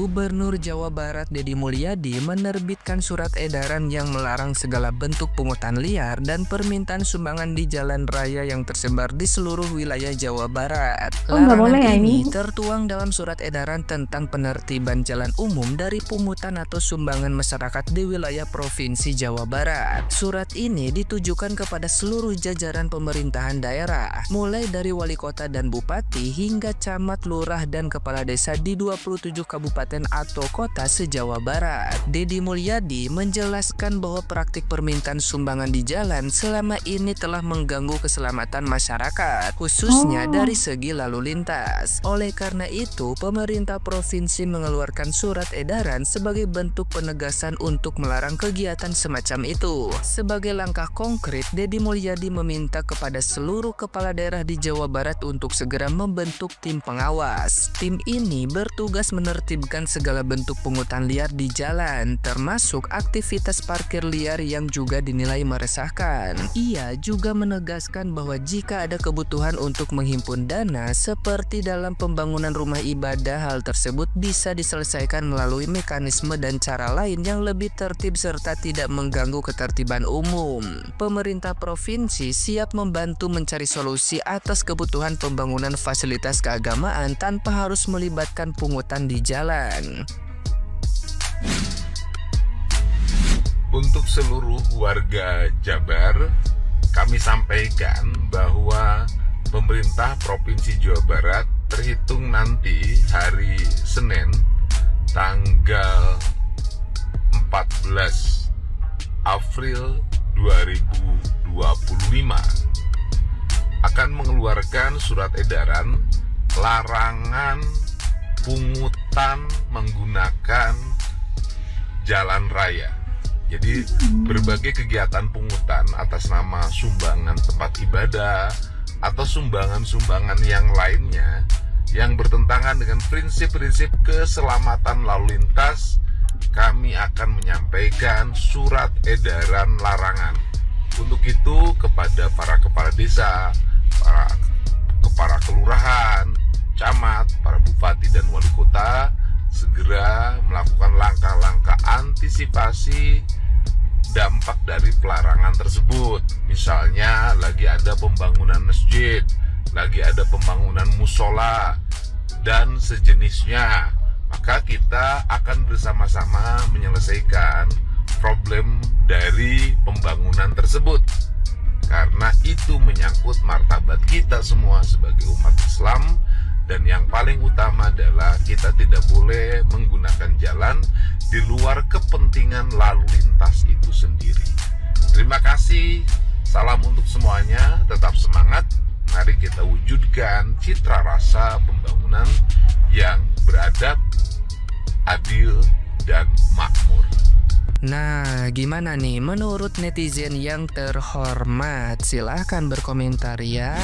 Gubernur Jawa Barat Deddy Mulyadi menerbitkan surat edaran yang melarang segala bentuk pungutan liar dan permintaan sumbangan di jalan raya yang tersebar di seluruh wilayah Jawa Barat. Nggak boleh ya ini ini? tertuang dalam surat edaran tentang penertiban jalan umum dari pungutan atau sumbangan masyarakat di wilayah Provinsi Jawa Barat. Surat ini ditujukan kepada seluruh jajaran pemerintahan daerah, mulai dari wali kota dan bupati hingga camat, lurah, dan kepala desa di 27 kabupaten atau kota se-Jawa Barat. Deddy Mulyadi menjelaskan bahwa praktik permintaan sumbangan di jalan selama ini telah mengganggu keselamatan masyarakat, khususnya dari segi lalu lintas. Oleh karena itu, pemerintah provinsi mengeluarkan surat edaran sebagai bentuk penegasan untuk melarang kegiatan semacam itu. Sebagai langkah konkret, Deddy Mulyadi meminta kepada seluruh kepala daerah di Jawa Barat untuk segera membentuk tim pengawas. Tim ini bertugas menertibkan segala bentuk pungutan liar di jalan, termasuk aktivitas parkir liar yang juga dinilai meresahkan. Ia juga menegaskan bahwa jika ada kebutuhan untuk menghimpun dana seperti dalam pembangunan rumah ibadah, hal tersebut bisa diselesaikan melalui mekanisme dan cara lain yang lebih tertib serta tidak mengganggu ketertiban umum. Pemerintah provinsi siap membantu mencari solusi atas kebutuhan pembangunan fasilitas keagamaan tanpa harus melibatkan pungutan di jalan. Untuk seluruh warga Jabar, kami sampaikan bahwa pemerintah Provinsi Jawa Barat terhitung nanti hari Senin tanggal 14 April 2025 akan mengeluarkan surat edaran larangan pungutan menggunakan jalan raya. Jadi berbagai kegiatan pungutan atas nama sumbangan tempat ibadah atau sumbangan-sumbangan yang lainnya yang bertentangan dengan prinsip-prinsip keselamatan lalu lintas, kami akan menyampaikan surat edaran larangan. Untuk itu kepada para kepala desa, para kepala kelurahan, camat, para bupati dan wali kota segera melakukan langkah-langkah antisipasi dampak dari pelarangan tersebut. Misalnya lagi ada pembangunan masjid, lagi ada pembangunan musola dan sejenisnya, maka kita akan bersama-sama menyelesaikan problem dari pembangunan tersebut, karena itu menyangkut martabat kita semua sebagai umat Islam. Dan yang paling utama adalah kita tidak boleh menggunakan jalan di luar kepentingan lalu lintas itu sendiri. Terima kasih, salam untuk semuanya, tetap semangat. Mari kita wujudkan citra rasa pembangunan yang beradab, adil, dan makmur. Nah, gimana nih menurut netizen yang terhormat? Silahkan berkomentar ya.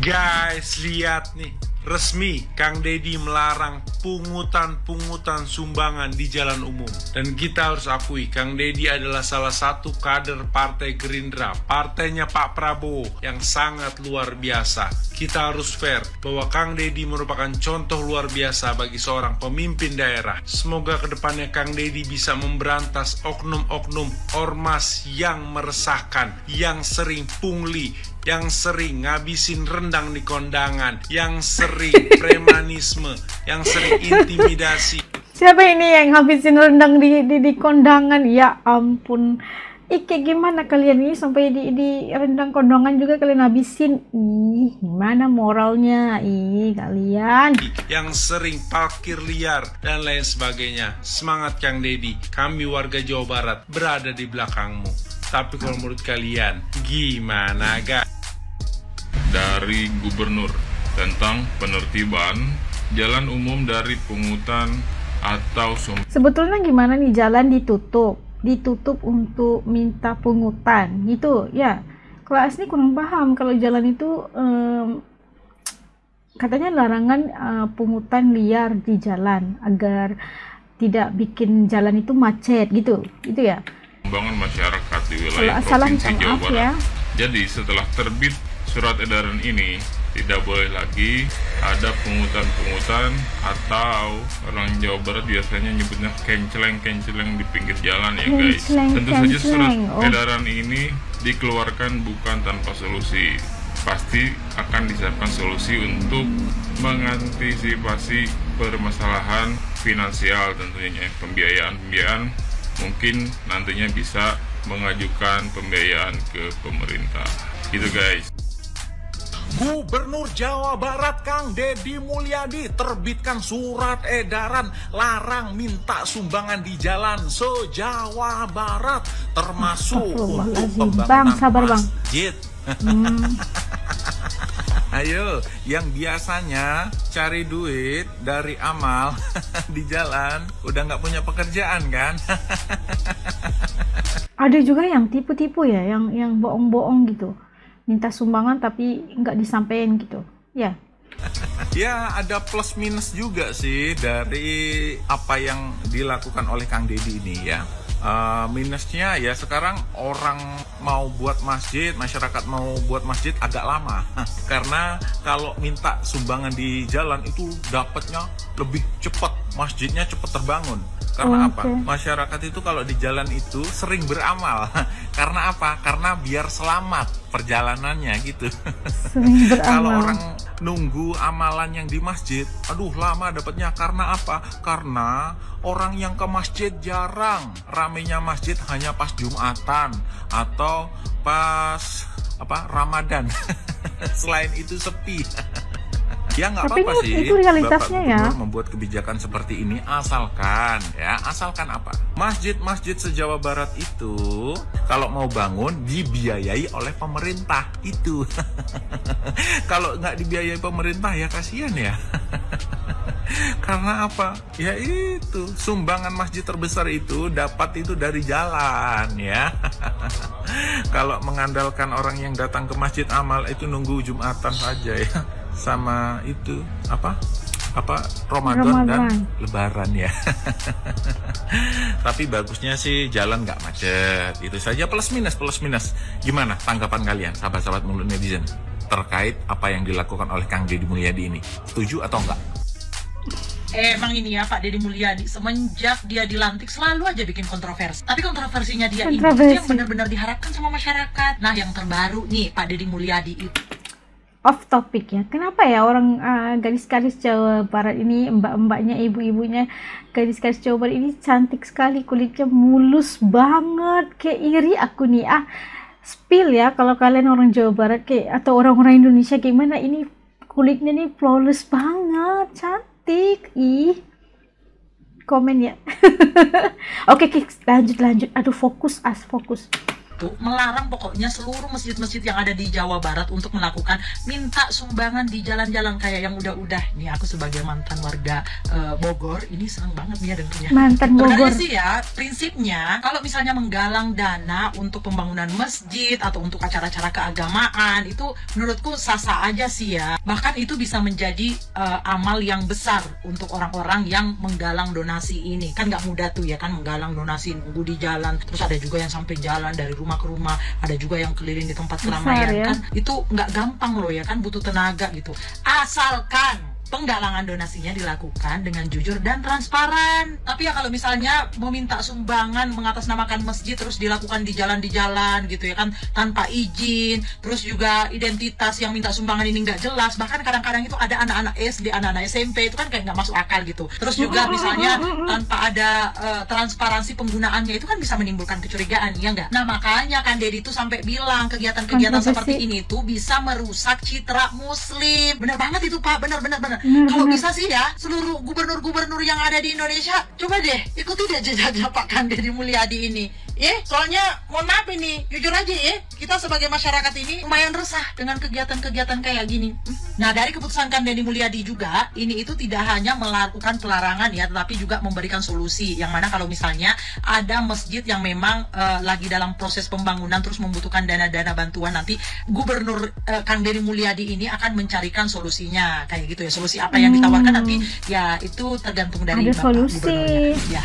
Guys, lihat nih, resmi Kang Deddy melarang pungutan-pungutan sumbangan di jalan umum. Dan kita harus akui, Kang Deddy adalah salah satu kader Partai Gerindra, partainya Pak Prabowo, yang sangat luar biasa. Kita harus fair bahwa Kang Deddy merupakan contoh luar biasa bagi seorang pemimpin daerah. Semoga kedepannya Kang Deddy bisa memberantas oknum-oknum ormas yang meresahkan, yang sering pungli, yang sering ngabisin rendang di kondangan, yang sering premanisme, yang sering intimidasi. Siapa ini yang habisin rendang di kondangan? Ya ampun. Kayak gimana kalian ini sampai di rendang kondangan juga kalian habisin? Ih, gimana moralnya? Ih, kalian. Yang sering parkir liar dan lain sebagainya. Semangat Kang Deddy. Kami warga Jawa Barat berada di belakangmu. Tapi kalau menurut kalian, gimana guys? Dari Gubernur tentang penertiban jalan umum dari pungutan atau sebetulnya gimana nih, jalan ditutup untuk minta pungutan gitu ya. Kalau asli kurang paham kalau jalan itu katanya larangan pungutan liar di jalan agar tidak bikin jalan itu macet gitu ya. Sumbangan masyarakat di wilayah Provinsi Jawa Barat. Jadi setelah terbit surat edaran ini, Tidak boleh lagi ada pungutan-pungutan atau orang Jawa Barat biasanya nyebutnya kenceleng-kenceleng di pinggir jalan ya guys. Tentu saja surat edaran ini dikeluarkan bukan tanpa solusi. Pasti akan disiapkan solusi untuk mengantisipasi permasalahan finansial tentunya. Pembiayaan mungkin nantinya bisa mengajukan pembiayaan ke pemerintah. Gitu guys. Gubernur Jawa Barat Kang Deddy Mulyadi terbitkan surat edaran larang minta sumbangan di jalan se-Jawa Barat, termasuk untuk pembangunan masjid. Ayo, yang biasanya cari duit dari amal di jalan, udah nggak punya pekerjaan kan? Ada juga yang tipu-tipu ya, yang bohong-bohong gitu. Minta sumbangan tapi nggak disampaikan gitu. Ya. Ya, ada plus minus juga sih dari apa yang dilakukan oleh Kang Deddy ini ya. Minusnya ya sekarang orang mau buat masjid, masyarakat mau buat masjid agak lama. Karena kalau minta sumbangan di jalan itu dapatnya lebih cepat, masjidnya cepat terbangun. Karena apa? Masyarakat itu kalau di jalan itu sering beramal. Karena apa? Karena biar selamat perjalanannya gitu. Kalau orang nunggu amalan yang di masjid, aduh lama dapatnya. Karena apa? Karena orang yang ke masjid jarang. Ramenya masjid hanya pas Jumatan atau pas Ramadan. Selain itu sepi. Ya nggak apa-apa sih, itu realitasnya Bapak Gubernur membuat kebijakan seperti ini asalkan apa? Masjid-masjid se-Jawa Barat itu kalau mau bangun dibiayai oleh pemerintah itu. Kalau nggak dibiayai pemerintah ya kasihan ya. Karena apa? Ya itu, sumbangan masjid terbesar itu dapat itu dari jalan ya. Kalau mengandalkan orang yang datang ke masjid amal itu nunggu Jumatan saja ya. Sama itu Ramadan dan Lebaran ya. Tapi bagusnya sih jalan nggak macet. Itu saja plus minus. Gimana tanggapan kalian sahabat-sahabat mulut netizen terkait apa yang dilakukan oleh Kang Deddy Mulyadi ini? Setuju atau enggak? Emang ini ya Pak Deddy Mulyadi semenjak dia dilantik selalu aja bikin kontroversi. Tapi kontroversinya dia ini yang benar-benar diharapkan sama masyarakat. Nah yang terbaru nih Pak Deddy Mulyadi itu. Off topic ya, kenapa ya orang gadis-gadis Jawa Barat ini, mbak-mbaknya, ibu-ibunya gadis-gadis Jawa Barat ini cantik sekali, kulitnya mulus banget, kayak iri aku nih. Spill ya kalau kalian orang Jawa Barat kayak atau orang-orang Indonesia gimana ini kulitnya nih flawless banget, cantik. Komen ya. Oke, lanjut. Aduh, fokus. Melarang pokoknya seluruh masjid-masjid yang ada di Jawa Barat untuk melakukan minta sumbangan di jalan-jalan kayak yang udah-udah. Nih aku sebagai mantan warga Bogor ini senang banget nih dengernya. Mantan Bogor. Sebenarnya sih ya prinsipnya kalau misalnya menggalang dana untuk pembangunan masjid atau untuk acara-acara keagamaan itu menurutku sah-sah aja sih ya. Bahkan itu bisa menjadi amal yang besar untuk orang-orang yang menggalang donasi ini. Kan nggak mudah tuh ya kan menggalang donasi nunggu di jalan. Terus ada juga yang sampai jalan dari rumah ke rumah, ada juga yang keliling di tempat keramaian ya? Kan itu nggak gampang loh ya kan, butuh tenaga gitu. Asalkan penggalangan donasinya dilakukan dengan jujur dan transparan. Tapi ya kalau misalnya meminta sumbangan mengatasnamakan masjid terus dilakukan di jalan gitu ya kan tanpa izin, terus juga identitas yang minta sumbangan ini nggak jelas, bahkan kadang-kadang itu ada anak-anak SD, anak-anak SMP itu kan kayak nggak masuk akal gitu. Terus juga misalnya tanpa ada transparansi penggunaannya itu kan bisa menimbulkan kecurigaan ya nggak? Nah makanya kan Deddy itu sampai bilang kegiatan-kegiatan seperti ini tuh bisa merusak citra muslim. Bener banget itu Pak, bener. Kalau bisa sih ya seluruh gubernur-gubernur yang ada di Indonesia coba deh ikuti deh jejak Pak Kang Deddy Mulyadi ini. Soalnya mohon maaf ini jujur aja ya, kita sebagai masyarakat ini lumayan resah dengan kegiatan-kegiatan kayak gini. Nah dari keputusan Kang Deddy Mulyadi juga ini itu tidak hanya melakukan pelarangan ya, tetapi juga memberikan solusi. Yang mana kalau misalnya ada masjid yang memang lagi dalam proses pembangunan terus membutuhkan dana-dana bantuan, nanti Gubernur Kang Deddy Mulyadi ini akan mencarikan solusinya kayak gitu ya. Solusi apa yang ditawarkan nanti ya itu tergantung dari Bapak Gubernurnya. Ya.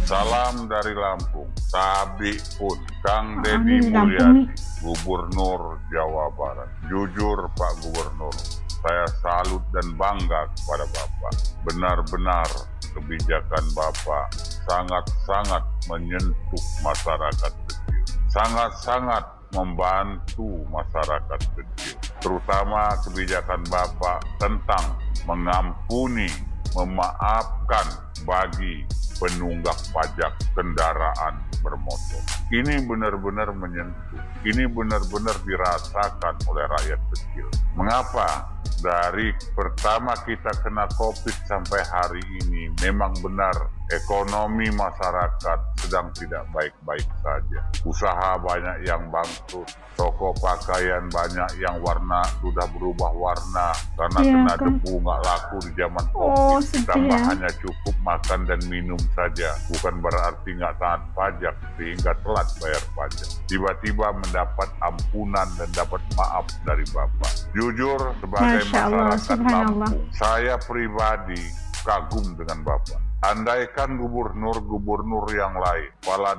Salam dari Lampung, Tabi pun. Kang Deddy Mulyadi, Gubernur Jawa Barat. Jujur Pak Gubernur, saya salut dan bangga kepada Bapak. Benar-benar kebijakan Bapak sangat-sangat menyentuh masyarakat kecil. Sangat-sangat membantu masyarakat kecil. Terutama kebijakan Bapak tentang mengampuni, memaafkan bagi penunggak pajak kendaraan bermotor. Ini benar-benar menyentuh. Ini benar-benar dirasakan oleh rakyat kecil. Mengapa? Dari pertama kita kena COVID sampai hari ini, memang benar ekonomi masyarakat sedang tidak baik-baik saja. Usaha banyak yang bangkrut, toko pakaian banyak yang warna sudah berubah warna karena kena debu, nggak laku di zaman COVID. Ditambah hanya cukup makan dan minum saja, bukan berarti nggak taat pajak sehingga telat bayar pajak. Tiba-tiba mendapat ampunan dan dapat maaf dari Bapak. Jujur sebagai masyarakat Lampung, saya pribadi kagum dengan Bapak. Andaikan gubernur-gubernur yang lain, kepala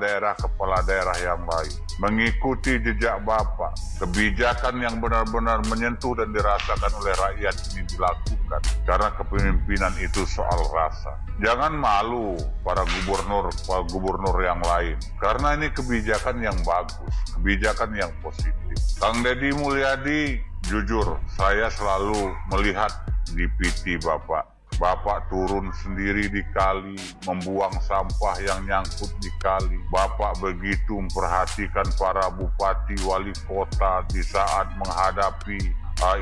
daerah yang lain, mengikuti jejak Bapak, kebijakan yang benar-benar menyentuh dan dirasakan oleh rakyat ini dilakukan. Karena kepemimpinan itu soal rasa. Jangan malu para gubernur yang lain, karena ini kebijakan yang bagus, kebijakan yang positif. Kang Deddy Mulyadi, jujur, saya selalu melihat di PT Bapak. Bapak turun sendiri di kali, membuang sampah yang nyangkut di kali. Bapak begitu memperhatikan para bupati, wali kota di saat menghadapi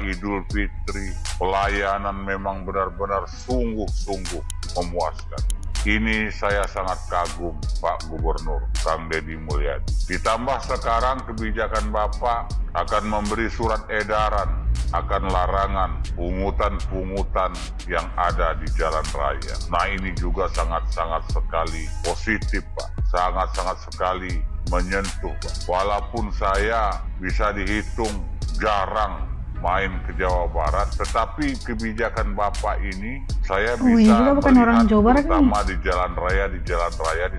Idul Fitri. Pelayanan memang benar-benar sungguh-sungguh memuaskan. Ini saya sangat kagum Pak Gubernur Kang Deddy Mulyadi. Ditambah sekarang kebijakan Bapak akan memberi surat edaran akan larangan pungutan-pungutan yang ada di jalan raya. Nah ini juga sangat-sangat sekali positif Pak. Sangat-sangat sekali menyentuh Pak. Walaupun saya bisa dihitung jarang main ke Jawa Barat, tetapi kebijakan Bapak ini saya bisa melihat terutama di jalan raya di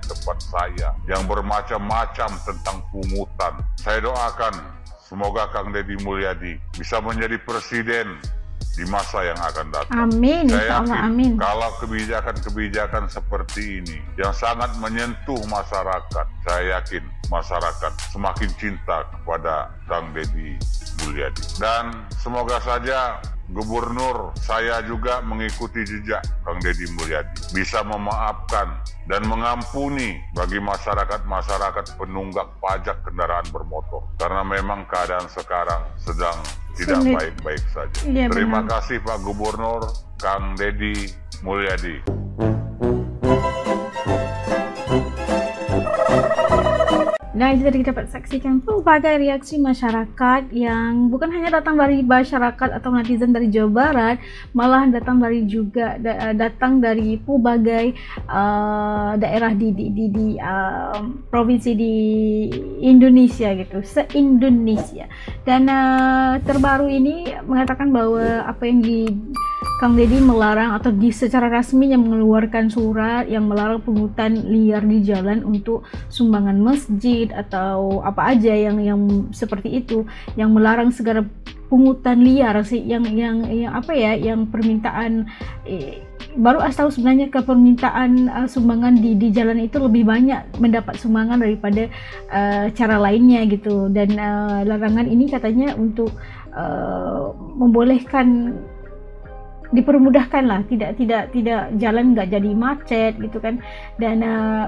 tempat saya yang bermacam-macam tentang pungutan. Saya doakan semoga Kang Deddy Mulyadi bisa menjadi presiden di masa yang akan datang. Amin, saya yakin amin. Kalau kebijakan-kebijakan seperti ini yang sangat menyentuh masyarakat, saya yakin masyarakat semakin cinta kepada Kang Deddy Mulyadi. Dan semoga saja gubernur saya juga mengikuti jejak Kang Deddy Mulyadi, bisa memaafkan dan mengampuni bagi masyarakat penunggak pajak kendaraan bermotor, karena memang keadaan sekarang sedang tidak baik-baik saja. Ya, terima kasih Pak Gubernur Kang Deddy Mulyadi. Nah, itu tadi kita dapat saksikan berbagai reaksi masyarakat yang bukan hanya datang dari masyarakat atau netizen dari Jawa Barat, malah datang dari berbagai daerah di provinsi di Indonesia gitu, se-Indonesia. Dan terbaru ini mengatakan bahwa apa yang Kang Deddy melarang atau secara resminya mengeluarkan surat yang melarang pungutan liar di jalan untuk sumbangan masjid atau apa aja yang seperti itu, yang melarang segala pungutan liar sih, yang permintaan baru asal sebenarnya ke permintaan sumbangan di jalan itu lebih banyak mendapat sumbangan daripada cara lainnya gitu. Dan larangan ini katanya untuk membolehkan, dipermudahkan lah, tidak jalan nggak jadi macet gitu kan. Dan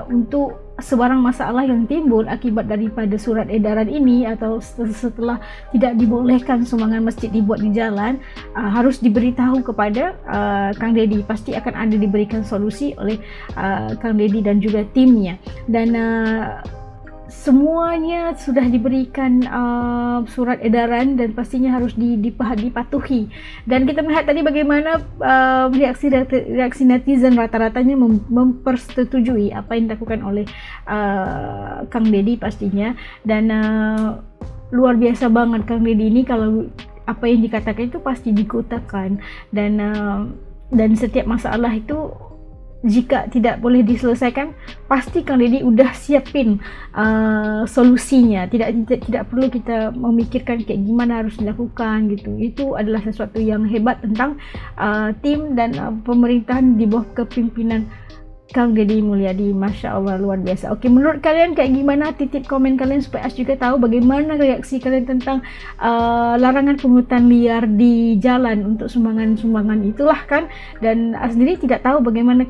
untuk sebarang masalah yang timbul akibat daripada surat edaran ini atau setelah tidak dibolehkan sumbangan masjid dibuat di jalan, harus diberitahu kepada Kang Deddy. Pasti akan ada diberikan solusi oleh Kang Deddy dan juga timnya. Dan semuanya sudah diberikan surat edaran dan pastinya harus dipatuhi. Dan kita melihat tadi bagaimana reaksi netizen rata-ratanya mempersetujui apa yang dilakukan oleh Kang Deddy pastinya. Dan luar biasa banget Kang Deddy ini, kalau apa yang dikatakan itu pasti dikutakan. Dan setiap masalah itu jika tidak boleh diselesaikan, pasti Kang Deddy udah siapin solusinya. Tidak perlu kita memikirkan kayak gimana harus dilakukan gitu. Itu adalah sesuatu yang hebat tentang tim dan pemerintahan di bawah kepimpinan Kang Deddy Mulyadi. Masya Allah, luar biasa. Oke, menurut kalian kayak gimana? Titip komen kalian supaya As juga tahu bagaimana reaksi kalian tentang larangan pungutan liar di jalan untuk sumbangan-sumbangan itulah kan. Dan As sendiri tidak tahu bagaimana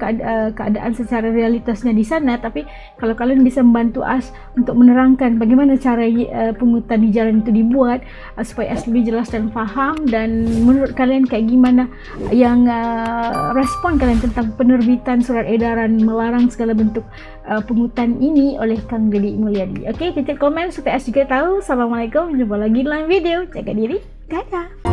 keadaan secara realitasnya di sana, tapi kalau kalian bisa membantu As untuk menerangkan bagaimana cara pungutan di jalan itu dibuat, supaya As lebih jelas dan paham. Dan menurut kalian kayak gimana yang respon kalian tentang penerbitan surat edaran melarang segala bentuk pungutan ini oleh Kang Deddy Mulyadi? Oke, titip komen supaya As juga tahu. Assalamualaikum, jumpa lagi dalam video. Jaga diri, dadah.